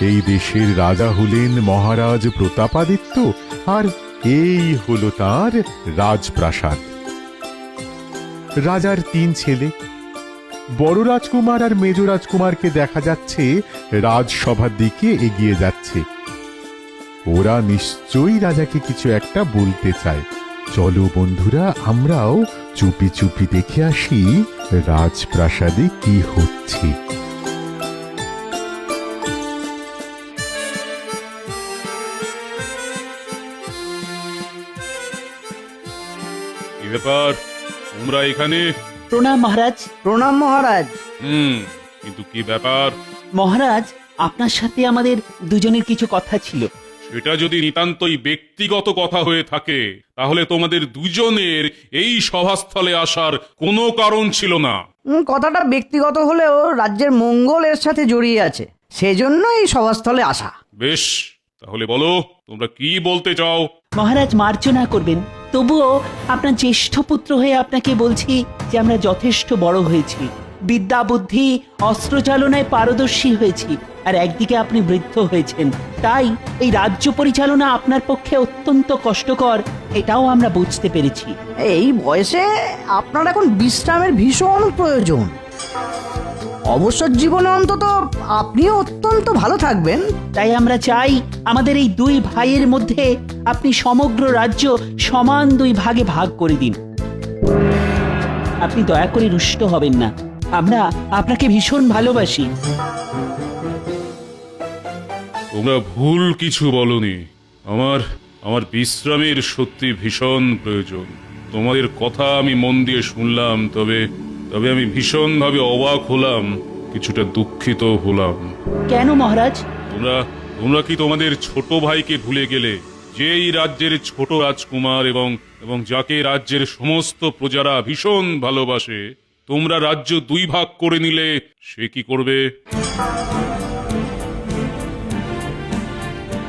এই দেশের রাজা হলেন মহারাজ প্রতাপাদিত্য, আর এই হলো তার রাজপ্রাসাদ। রাজার 3 ছেলে, বড় রাজকুমার আর মেজ রাজকুমারকে দেখা যাচ্ছে রাজসভার দিকে এগিয়ে যাচ্ছে। ওরা নিশ্চয়ই রাজাকে কিছু একটা বলতে চায়। চলো বন্ধুরা, আমরাও চুপি চুপি দেখে আসি রাজপ্রাসাদে কি হচ্ছে। কি ব্যাপার, তোমরা এখানে? প্রণাম মহারাজ। প্রণাম মহারাজ। কিন্তু কি ব্যাপার? মহারাজ, আপনার সাথে আমাদের দুজনের কিছু কথা ছিল। সেটা যদি নিতান্তই ব্যক্তিগত কথা হয়ে থাকে, তাহলে তোমাদের দুজনের এই সভাস্থলে আসার কোনো কারণ ছিল না। কথাটা ব্যক্তিগত হলেও রাজ্যের মঙ্গল এর সাথে জড়িয়ে আছে, সেজন্য এই সভাস্থলে আসা। বেশ, তাহলে বলো তোমরা কি বলতে চাও। মহারাজ মার্জনা করবেন, তবুও আপনার জ্যেষ্ঠ পুত্র হয়ে আপনাকে বলছি যে আমরা যথেষ্ট বড় হয়েছি, বিদ্যা বুদ্ধি অস্ত্র চালনায় পারদর্শী হয়েছি, আর একদিকে আপনি বৃদ্ধ হয়েছেন। তাই এই রাজ্য পরিচালনা আপনার পক্ষে অত্যন্ত কষ্টকর, এটাও আমরা বুঝতে পেরেছি। এই বয়সে আপনার এখন বিশ্রামের ভীষণ প্রয়োজন। অবসর জীবনে অন্তত আপনিও অত্যন্ত ভালো থাকবেন। তাই আমরা চাই আমাদের এই 2 ভাইয়ের মধ্যে আপনি সমগ্র রাজ্য সমান 2 ভাগে ভাগ করে দিন। আপনি দয়া করে রুষ্ট হবেন না, আমরা আপনাকে ভীষণ ভালোবাসি। তোমরা ভুল কিছু বলনি। আমার বিশ্রামের সত্যি ভীষণ প্রয়োজন। তোমাদের কথা আমি মন দিয়ে শুনলাম, তবে আমি ভীষণভাবে অবাক হলাম, কিছুটা দুঃখিত হলাম। কেন মহারাজ? তোমরা কি তোমাদের ছোট ভাইকে ভুলে গেলে, যে এই রাজ্যের ছোট রাজকুমার এবং যাকে রাজ্যের সমস্ত প্রজারা ভীষণ ভালোবাসে? তোমরা রাজ্য 2 ভাগ করে নিলে সে কি করবে?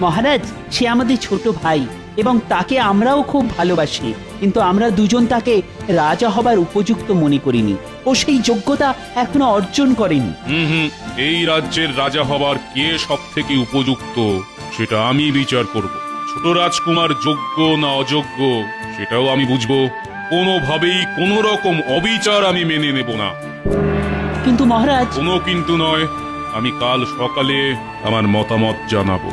মহারাজ, সে আমাদের ছোট ভাই এবং তাকে আমরাও খুব ভালোবাসি, কিন্তু আমরা দুজন তাকে রাজা হবার উপযুক্ত মনে করিনি। ও সেই যোগ্যতা এখনো অর্জন করেনি। এই রাজ্যের রাজা হবার কে সব থেকে উপযুক্ত সেটা আমি বিচার করব। ছোট রাজকুমার যোগ্য না অযোগ্য সেটাও আমি বুঝবো। কোনোভাবেই কোনো রকম অবিচার আমি মেনে নেব না। কিন্তু মহারাজ। কোনো কিন্তু নয়, আমি কাল সকালে আমার মতামত জানাবো।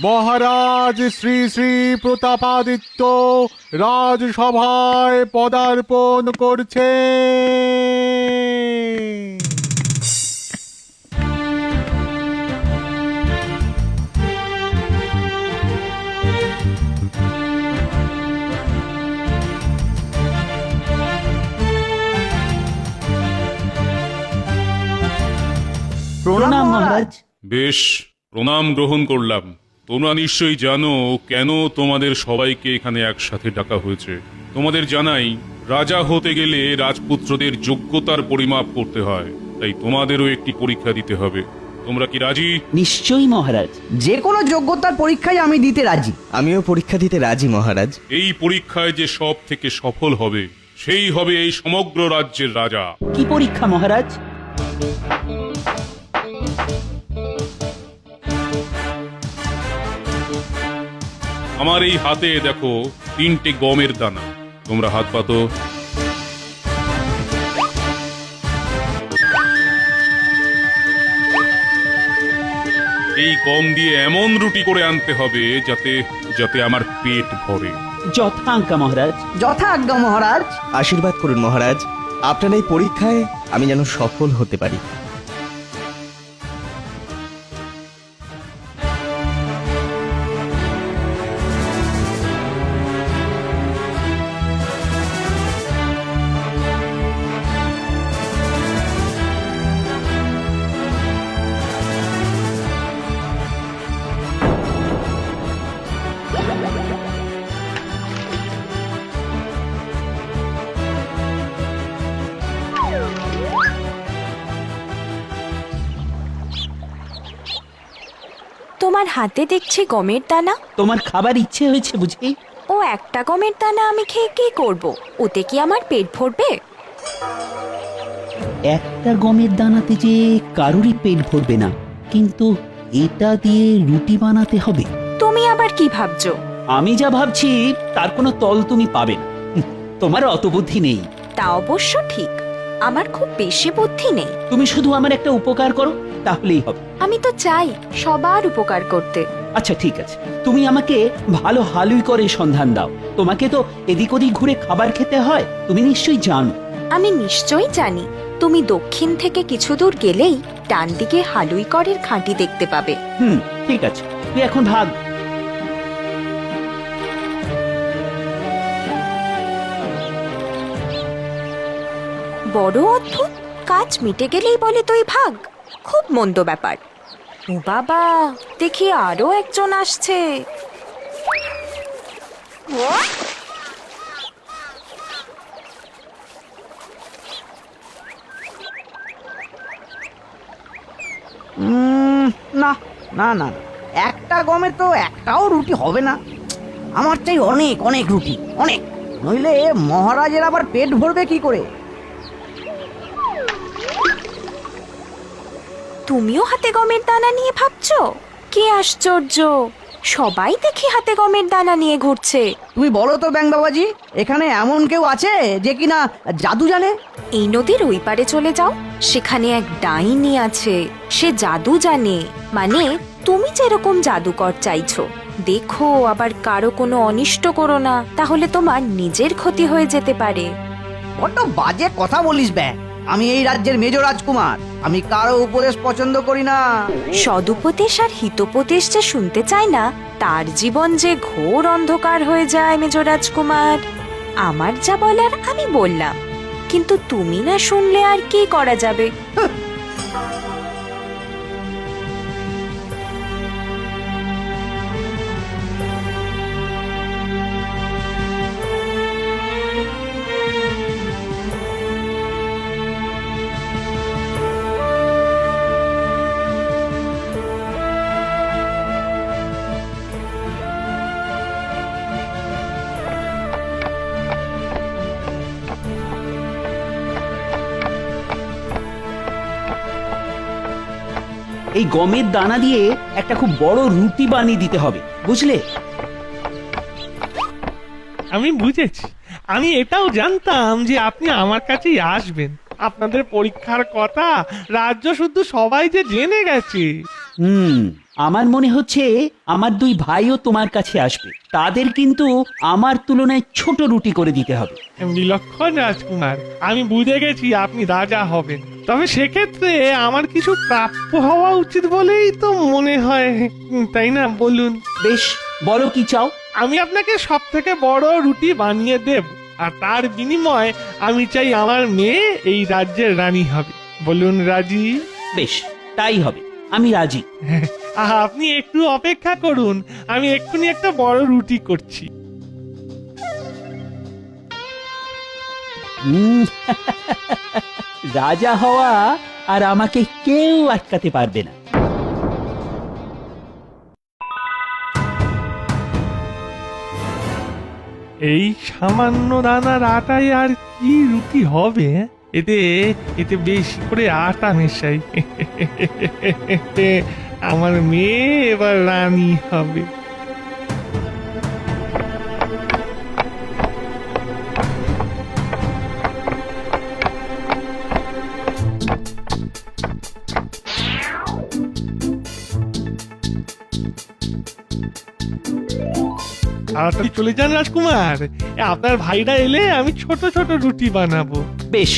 মহারাজ শ্রী শ্রী প্রতাপাদিত্য রাজসভায় পদার্পণ করছে। প্রণাম মহারাজ। বেশ, প্রণাম গ্রহণ করলাম। তোমরা নিশ্চয়ই জানো কেন তোমাদের সবাইকে এখানে একসাথে ডাকা হয়েছে। তোমাদের জানাই, রাজা হতে গেলে রাজপুত্রদের যোগ্যতার পরিমাপ করতে হয়, তাই তোমাদেরও একটি পরীক্ষা দিতে হবে। তোমরা কি রাজি? নিশ্চয়ই মহারাজ। যে কোনো যোগ্যতার পরীক্ষায় আমি দিতে রাজি। আমিও পরীক্ষা দিতে রাজি মহারাজ। এই পরীক্ষায় যে সব থেকে সফল হবে সেই হবে এই সমগ্র রাজ্যের রাজা। কি পরীক্ষা মহারাজ? আমার এই হাতে দেখো 3টে গমের দানা। তোমরা হাত পাতো। এই গম দিয়ে এমন রুটি করে আনতে হবে যাতে আমার পেট ভরে। যথা আজ্ঞা মহারাজ। যথা আজ্ঞা মহারাজ। আশীর্বাদ করুন মহারাজ, আপনার এই পরীক্ষায় আমি যেন সফল হতে পারি। তোমার হাতে দেখছি গমের দানা। তোমার খাবার ইচ্ছে হয়েছে বুঝি? ও একটা গমের দানা আমি খেয়ে কি করব? ওতে কি আমার পেট ভরবে? একটা গমের দানাতে যে কারুরই পেট ভরবে না, কিন্তু এটা দিয়ে রুটি বানাতে হবে। তুমি আবার কি ভাবছো? আমি যা ভাবছি তার কোনো তল তুমি পাবে না। তোমার অত বুদ্ধি নেই। তা অবশ্য ঠিক, আমার খুব বেশি বুদ্ধি নেই। তুমি শুধু আমার একটা উপকার করো, তাহলেই হবে। আমি তো চাই সবার উপকার করতে। আচ্ছা ঠিক আছে, তুমি আমাকে ভালো হালুই করে সন্ধান দাও। তোমাকে তো এদিক ওদিক ঘুরে খাবার খেতে হয়, তুমি নিশ্চয়ই জানো। আমি নিশ্চয়ই জানি। তুমি দক্ষিণ থেকে কিছু দূর গেলেই ডান দিকে হালুইকরের খাঁটি দেখতে পাবে। ঠিক আছে, তুই এখন ভাগ। বড় অদ্ভুত, কাজ মিটে গেলেই বলে তুই ভাগ। খুব মন্দ ব্যাপার। ও বাবা, দেখি আরো একজন আসছে। না না না, একটা গমে তো একটাও রুটি হবে না। আমার চাই অনেক অনেক রুটি, অনেক, নইলে মহারাজের আবার পেট ভরবে কি করে? তুমিও হাতে গমের দানা নিয়ে ভাবছো? কি আশ্চর্য, সবাই দেখি হাতে গমের দানা নিয়ে ঘুরছে। তুমি বলো তো ব্যাং বাবাজি, এখানে এমন কেউ আছে যে কিনা জাদু জানে? এই নদীর ওই পারে চলে যাও, সেখানে এক ডাইনি আছে। সে জাদু জানে, মানে তুমি যেরকম জাদুকর চাইছো। দেখো আবার কারো কোনো অনিষ্ট করো না, তাহলে তোমার নিজের ক্ষতি হয়ে যেতে পারে। বড্ড বাজে কথা বলিস ব্যাং। আমি এই রাজ্যের মেজ রাজকুমার, আমি কারো উপদেশ পছন্দ করি না। সদুপদেশ আর হিতোপদেশ যে শুনতে চায় না, তার জীবন যে ঘোর অন্ধকার হয়ে যায় মেজ রাজকুমার। আমার যা বলার আমি বললাম, কিন্তু তুমি না শুনলে আর কি করা যাবে? এই গমের দানা দিয়ে একটা খুব বড় রুটি বানিয়ে দিতে হবে, বুঝলে? আমি বুঝেছি। আমি এটাও জানতাম যে আপনি আমার কাছেই আসবেন। আপনাদের পরীক্ষার কথা রাজ্য শুদ্ধ সবাই যে জেনে গেছে। আমার মনে হচ্ছে আমার দুই ভাইও তোমার কাছে আসবে। তাদের কিন্তু আমার তুলনায় ছোট রুটি করে দিতে হবে। বিলক্ষণ রাজকুমার, আমি বুঝে গেছি আপনি রাজা হবেন। তবে সেক্ষেত্রে আমার কিছু প্রাপ্য হওয়া উচিত বলেই তো মনে হয়, তাই না? বলুন। বেশ, বলো কি চাও? আমি আপনাকে সব থেকে বড় রুটি বানিয়ে দেব, আর তার বিনিময়ে আমি চাই আমার মেয়ে এই রাজ্যের রানী হবে। বলুন রাজি? বেশ, তাই হবে, আমি রাজি। আপনি একটু অপেক্ষা করুন, আমি এক্ষুনি একটা বড় রুটি করছি। রাজা হওয়া আর আমাকে কেউ আটকাতে পারবে না। এই সামান্য দানার আটায় আর কি রুটি হবে? এতে এতে বেশি করে আটা মেশাই। আমার মেয়ে এবার রানী হবে। তাড়াতাড়ি চলে যান রাজকুমার, আপনার ভাইরা এলে আমি ছোট ছোট রুটি বানাবো। বেশ।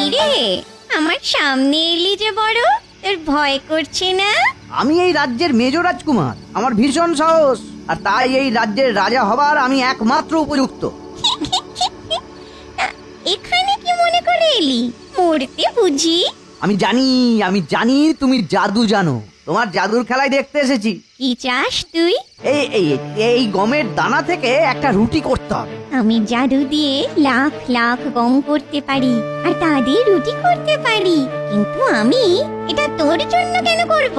ইরে, আমার সামনে এলি যে বড়, তোর ভয় করছে না? আমি এই রাজ্যের মেজ রাজকুমার, আমার ভীষণ সাহস, আর তাই এই রাজ্যের রাজা হবার আমি একমাত্র উপযুক্ত। এখানে কি মনে করে এলি? মরতে বুঝি? আমি জানি তুমি জাদু জানো, তোমার জাদুর খেলায় দেখতে এসেছি। কি চাস তুই? এই এই এই গমের দানা থেকে একটা রুটি করতে হবে। আমি জাদু দিয়ে লাখ লাখ গম করতে পারি আর তা দিয়ে রুটি করতে পারি, কিন্তু আমি এটা তোর জন্য কেন করব?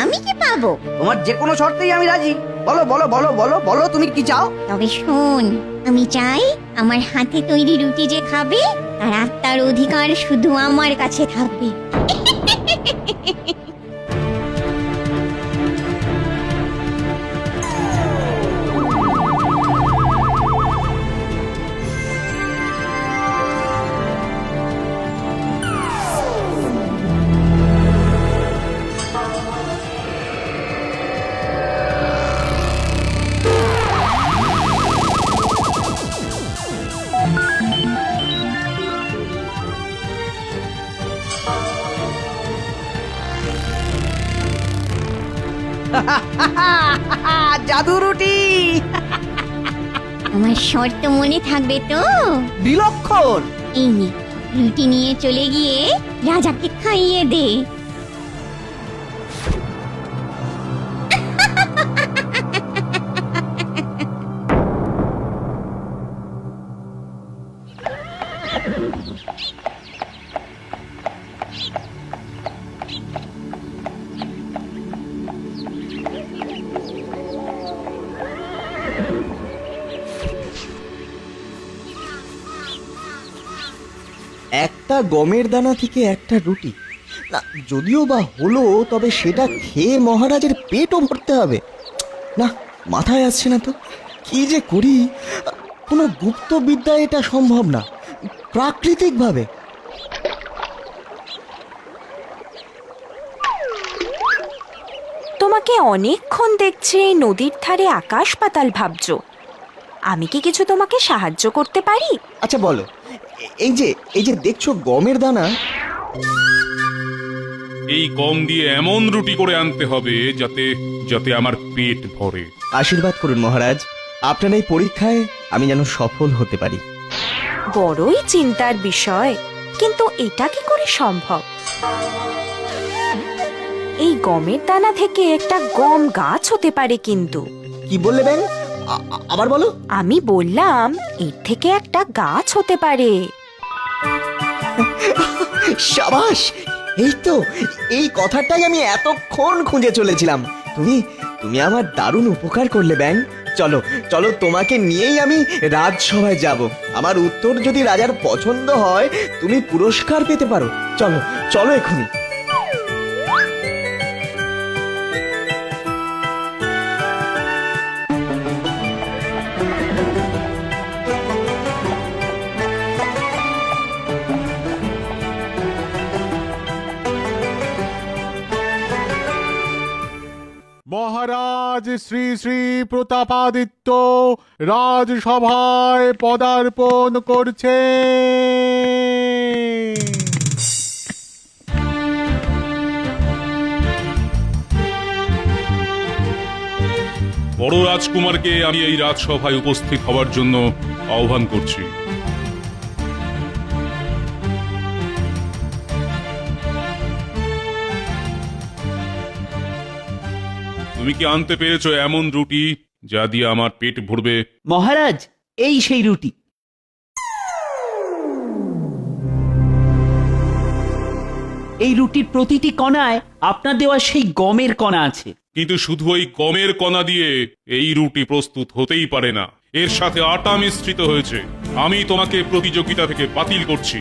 আমি কি পাবো? তোমার যে কোনো শর্তেই আমি রাজি। বলো বলো বলো বলো বলো তুমি কি চাও? তবে শোন, আমি চাই আমার হাতে তৈরি রুটি যে খাবে তার আত্মার অধিকার শুধু আমার কাছে থাকবে। জাদু রুটি আমার শর্ত মনে থাকবে তো? বিলক্ষণ। এই নে, রুটি নিয়ে চলে গিয়ে রাজাকে খাইয়ে দে। একটা গমের দানা থেকে একটা রুটি, না যদিও বা হলো, তবে সেটা খেয়ে মহারাজের পেটও ভরতে হবে। না, মাথায় আসছে না তো, কি যে করি। কোনো গুপ্ত বিদ্যায় এটা সম্ভব না, প্রাকৃতিকভাবে। তোমাকে অনেকক্ষণ দেখছি এই নদীর ধারে আকাশ পাতাল ভাবছো। আমি কি কিছু তোমাকে সাহায্য করতে পারি? আচ্ছা বলো, এই যে দেখছো গমের দানা, এই গম দিয়ে এমন রুটি করে আনতে হবে যাতে যাতে আমার পেট ভরে। আশীর্বাদ করুন মহারাজ, আপনার এই পরীক্ষায় আমি যেন সফল হতে পারি। বড়ই চিন্তার বিষয়, কিন্তু এটা কি করে সম্ভব? এই গমের দানা থেকে একটা গম গাছ হতে পারে, কিন্তু কি বললে ব্যাং? আবার বলো। আমি বললাম এর থেকে একটা গাছ হতে পারে। সাবাস, এই তো, এই কথাটাই আমি এতক্ষণ খুঁজে চলেছিলাম। তুমি আমার দারুণ উপকার করলে ব্যাং। চলো চলো, তোমাকে নিয়েই আমি রাজসভায় যাব। আমার উত্তর যদি রাজার পছন্দ হয়, তুমি পুরস্কার পেতে পারো। চলো চলো এখনই। মহারাজ শ্রী শ্রী প্রতাপাদিত্য রাজসভায় পদার্পণ করছে। বড় রাজকুমারকে আমি এই রাজসভায় উপস্থিত হওয়ার জন্য আহ্বান করছি। তুমি কি আনতে পেরেছো এমন রুটি যা দিয়ে আমার পেট ভরবে? মহারাজ, এই সেই রুটি। এই রুটির প্রতিটি কণায় আপনার দেওয়া সেই গমের কণা আছে। কিন্তু শুধু ওই গমের কণা দিয়ে এই রুটি প্রস্তুত হতেই পারে না, এর সাথে আটা মিশ্রিত হয়েছে। আমি তোমাকে প্রতিযোগিতা থেকে বাতিল করছি।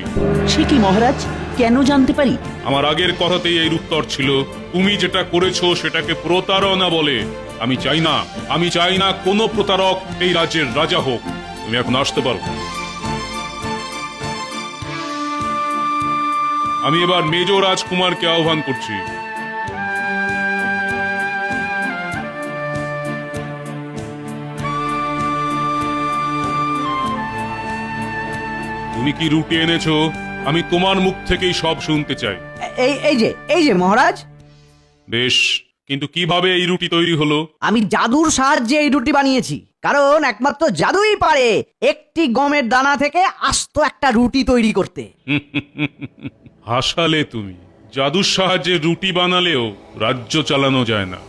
সে কি মহারাজ, কেন জানতে পারি? আমার আগের কথাতেই এর উত্তর ছিল। তুমি যেটা করেছো সেটাকে প্রতারণা বলে। আমি চাই না কোনো প্রতারক এই রাজ্যের রাজা হোক। তুমি এখন আসতে পারো। আমি এবার মেজ রাজকুমারকে আহ্বান করছি। তুমি কি রুটি এনেছো? আমি তোমার মুখ থেকেই সব শুনতে চাই। এই যে মহারাজ। বেশ, কিন্তু কিভাবে এই রুটি তৈরি হলো? আমি জাদুর সাহায্যে এই রুটি বানিয়েছি, কারণ একমাত্র জাদুই পারে একটি গমের দানা থেকে আস্ত একটা রুটি তৈরি করতে। হাসালে তুমি। জাদুর সাহায্যে রুটি বানালেও রাজ্য চালানো যায় না।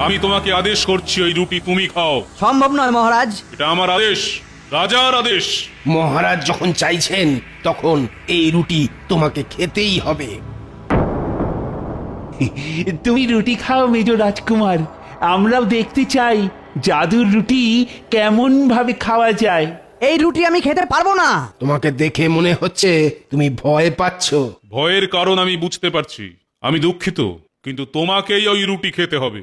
আমি তোমাকে আদেশ করছি ওই রুটি তুমি খাও। সম্ভব নয় মহারাজ। এটা আমার আদেশ, রাজার আদেশ। মহারাজ যখন চাইছেন তখন এই রুটি তোমাকে খেতেই হবে। তুমি রুটি খাও মেজ রাজকুমার, আমরাও দেখতে চাই জাদুর রুটি কেমন ভাবে খাওয়া যায়। এই রুটি আমি খেতে পারবো না। তোমাকে দেখে মনে হচ্ছে তুমি ভয় পাচ্ছ। ভয়ের কারণ আমি বুঝতে পারছি। আমি দুঃখিত, কিন্তু তোমাকেই ওই রুটি খেতে হবে।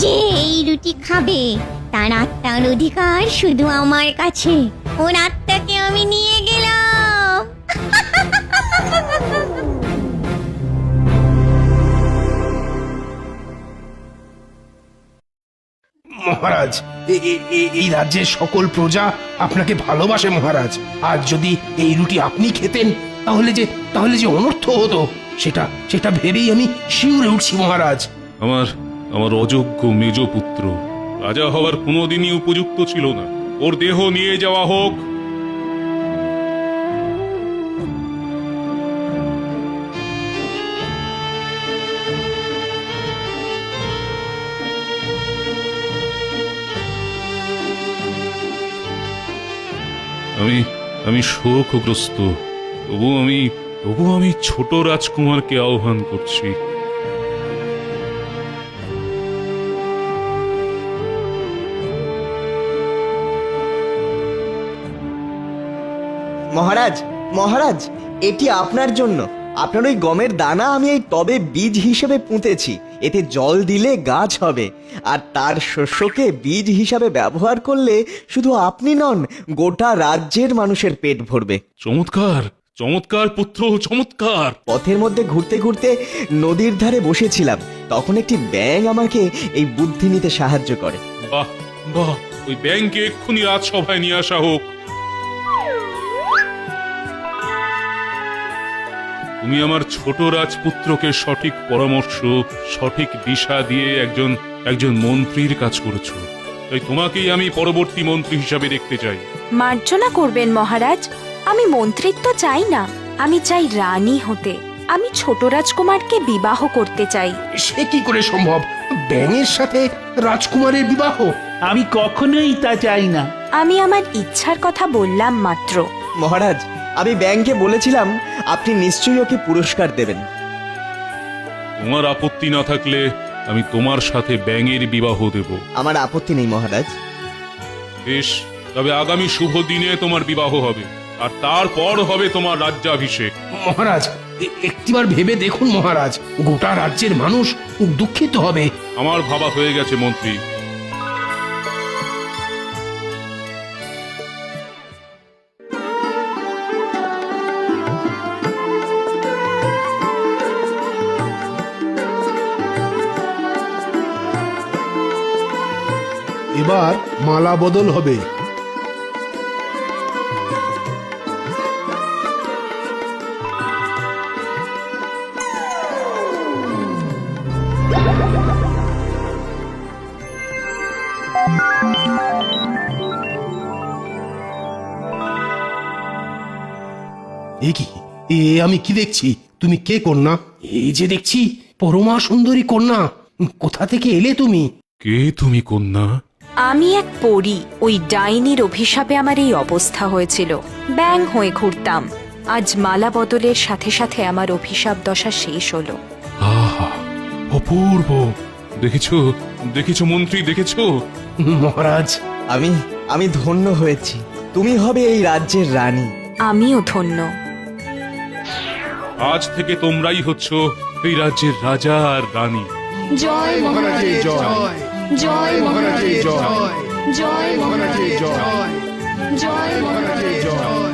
যে এই রুটি খাবে তার আত্মার অধিকার শুধু আমার কাছে। ওর আত্মাকে আমি নিয়ে গেলাম। মহারাজ এই রাজ্যের সকল প্রজা আপনাকে ভালোবাসে মহারাজ। আজ যদি এই রুটি আপনি খেতেন তাহলে যে অনর্থ হতো সেটা সেটা ভেবেই আমি শিউরে উঠছি মহারাজ। আমার অযোগ্য মেজ পুত্র রাজা হওয়ার কোনোদিনই উপযুক্ত ছিল না। ওর দেহ নিয়ে যাওয়া হোক। আমি শোকগ্রস্ত, তবু আমি ছোট রাজকুমারকে আহ্বান করছি। মহারাজ মহারাজ, এটি আপনার জন্য। আপনার ওই গমের দানা আমি এই টবে বীজ হিসেবে পুঁতেছি। এতে জল দিলে গাছ হবে, আর তার শস্যকে বীজ হিসাবে ব্যবহার করলে শুধু আপনি নন, গোটা রাজ্যের মানুষের পেট ভরবে। চমৎকার চমৎকার পুত্র, চমৎকার। পথের মধ্যে ঘুরতে ঘুরতে নদীর ধারে বসেছিলাম, তখন একটি ব্যাঙ আমাকে এই বুদ্ধি নিতে সাহায্য করে। বাহ বাহ, ওই ব্যাংকে এক্ষুনি রাজসভায় নিয়ে আসা হোক। তুমি আমার ছোট রাজপুত্রকে সঠিক পরামর্শ, সঠিক দিশা দিয়ে একজন মন্ত্রীর কাজ করেছো। তাই তোমাকেই আমি পরবর্তী মন্ত্রী হিসাবে দেখতে চাই। মার্জনা করবেন মহারাজ, আমি মন্ত্রিত্ব চাই না, আমি চাই রানী হতে। আমি ছোট রাজকুমারকে বিবাহ করতে চাই। সে কি করে সম্ভব? ব্যাঙের সাথে রাজকুমারের বিবাহ? আমি কখনোই তা চাই না। আমি আমার ইচ্ছার কথা বললাম মাত্র। মহারাজ, আমি ব্যাঙকে বলেছিলাম আপনি নিশ্চয়ই ওকে পুরস্কার দেবেন। তোমার আপত্তি না থাকলে আমি তোমার সাথে ব্যাঙের বিবাহ দেব। আমার আপত্তি নেই মহারাজ। বেশ, তবে আগামী শুভ দিনে তোমার বিবাহ হবে, আর তারপর হবে তোমার রাজ্যাভিষেক। মহারাজ, একটিবার ভেবে দেখুন মহারাজ, গোটা রাজ্যের মানুষ দুঃখিত হবে। আমার ভাবা হয়ে গেছে মন্ত্রী। এবার মালা বদল হবে। আমি কি দেখছি? তুমি কে কন্যা? এই যে দেখছি পরমা সুন্দরী কন্যা। কোথা থেকে এলে তুমি? কে তুমি কন্যা? আমি এক পরী। ওই ডাইনির অভিশাপে আমার এই অবস্থা হয়েছিল। ব্যাঙ হয়ে ঘুরতাম। আজ মালা বদলের সাথে সাথে আমার অভিশাপ দশা শেষ হলো। আহা, অপূর্ব। দেখেছো মন্ত্রী, দেখেছো? মহারাজ, আমি ধন্য হয়েছি। তুমি হবে এই রাজ্যের রানী। আমিও ধন্য। আজ থেকে তোমরাই হচ্ছ এই রাজ্যের রাজা আর রানী। জয় মহারাজের জয়, জয় মহারাজের জয়, জয় মহারাজের জয়, জয় মহারাজের জয়।